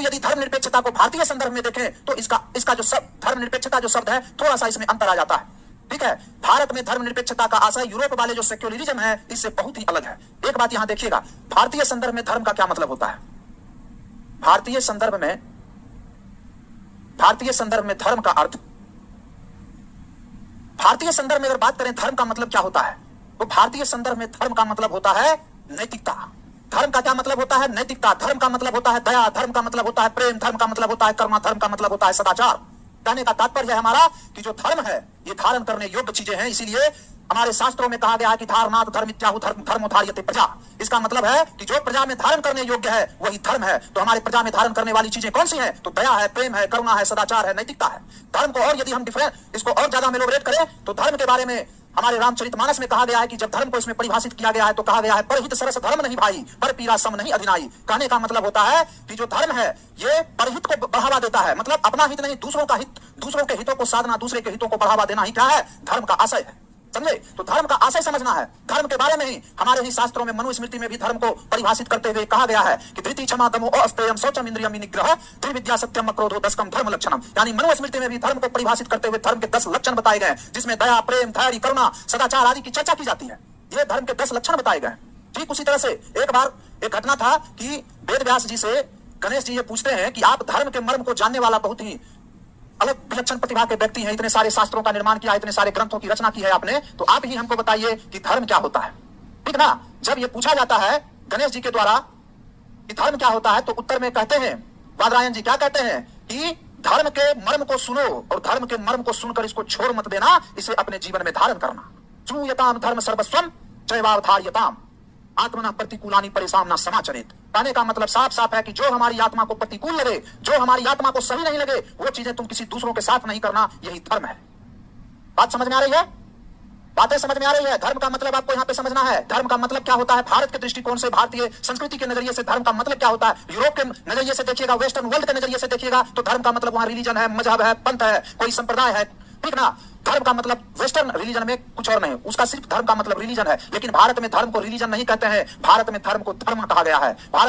यदि धर्मनिरपेक्षता को भारतीय संदर्भ में देखें तो इसका जो शब्द धर्मनिरपेक्षता जो शब्द है थोड़ा सा इसमें अंतर आ जाता है। ठीक है, भारत में धर्मनिरपेक्षता का आशय यूरोप वाले जो सेक्युलरिज्म है इससे बहुत ही अलग है। एक बात यहां देखिएगा, भारतीय संदर्भ में धर्म का क्या मतलब होता है। भारतीय संदर्भ में धर्म का अर्थ, भारतीय संदर्भ में अगर बात करें धर्म का मतलब क्या होता है, तो भारतीय संदर्भ में धर्म का मतलब होता है नैतिकता। धर्म का क्या मतलब होता है? नैतिकता। धर्म का मतलब होता है दया, धर्म का मतलब होता है प्रेम, धर्म का मतलब होता है करुणा, धर्म का मतलब होता है सदाचार। कहने का तात्पर्य है हमारा कि जो धर्म है ये धारण करने योग्य चीजें हैं। इसीलिए हमारे शास्त्रों में कहा गया है कि धारणात धर्मित्याहु धर्मोधार्यते प्रजा। इसका मतलब है कि जो प्रजा में धारण करने योग्य है वही धर्म है। तो हमारे प्रजा में धारण करने वाली चीजें कौन सी हैं? तो दया है, प्रेम है, करुणा है, सदाचार है, नैतिकता है। धर्म को और यदि हम इसको और ज्यादा मेलोरेट करें तो धर्म के बारे में हमारे रामचरितमानस में कहा गया है कि जब धर्म को इसमें परिभाषित किया गया है तो कहा गया है परहित सरस धर्म नहीं भाई, पर पीरा सम नहीं अधिनाई। कहने का मतलब होता है कि जो धर्म है ये परहित को बढ़ावा देता है, मतलब अपना हित नहीं दूसरों का हित, दूसरों के हितों को साधना, दूसरे के हितों को बढ़ावा देना ही क्या है? धर्म का आशय है। समझे? तो धर्म का आशय समझना है। धर्म के बारे में ही हमारे ही शास्त्रों में मनुस्मृति में भी धर्म को परिभाषित करते हुए कहा गया है कि धृति क्षमा दमो अस्तेयम शौचम इंद्रियम निग्रह त्रिविद्या सत्यम क्रोधो दशकम धर्म लक्षणम। यानी मनुस्मृति में भी धर्म को परिभाषित करते हुए धर्म के 10 लक्षण बताए गए, जिसमें दया, प्रेम, धैर्य, करुणा, सदाचार आदि की चर्चा की जाती है। ये धर्म के 10 लक्षण बताए गए। ठीक उसी तरह से एक बार एक घटना था कि वेद व्यास जी से गणेश जी ये पूछते हैं कि आप धर्म के मर्म को जानने वाला बहुत ही अलग विलक्षण प्रतिभा के व्यक्ति हैं, इतने सारे शास्त्रों का निर्माण किया, इतने सारे ग्रंथों की रचना की है आपने, तो आप ही हमको बताइए कि धर्म क्या होता है। ठीक ना? जब ये पूछा जाता है गणेश जी के द्वारा कि धर्म क्या होता है, तो उत्तर में कहते हैं बादरायण जी क्या कहते हैं कि धर्म के मर्म को सुनो और धर्म के मर्म को सुनकर इसको छोड़ मत देना, इसे अपने जीवन में धारण करना। श्रूयताम धर्म सर्वस्वम चैवावधार्यताम आत्मना प्रतिकूलानि परेशान न समाचरित। कहने का मतलब साफ साफ है कि जो हमारी आत्मा को प्रतिकूल लगे, जो हमारी आत्मा को सही नहीं लगे, वो चीजें तुम किसी दूसरों के साथ नहीं करना, यही धर्म है। बात समझ में आ रही है? बातें समझ में आ रही है? धर्म का मतलब आपको यहाँ पे समझना है। धर्म का मतलब क्या होता है भारत के दृष्टिकोण से, भारतीय संस्कृति के नजरिए से धर्म का मतलब क्या होता है। यूरोप के नजरिए से देखिएगा, वेस्टर्न वर्ल्ड के नजरिए से देखिएगा तो धर्म का मतलब वहाँ रिलीजन है, मजहब है, पंथ है, कोई संप्रदाय है। ठीक ना? धर्म का मतलब वेस्टर्न रिलीजन में कुछ और नहीं, उसका सिर्फ धर्म का मतलब रिलीजन है। लेकिन भारत में धर्म को रिलीजन नहीं कहते हैं, भारत में धर्म को धर्म कहा गया है। भारत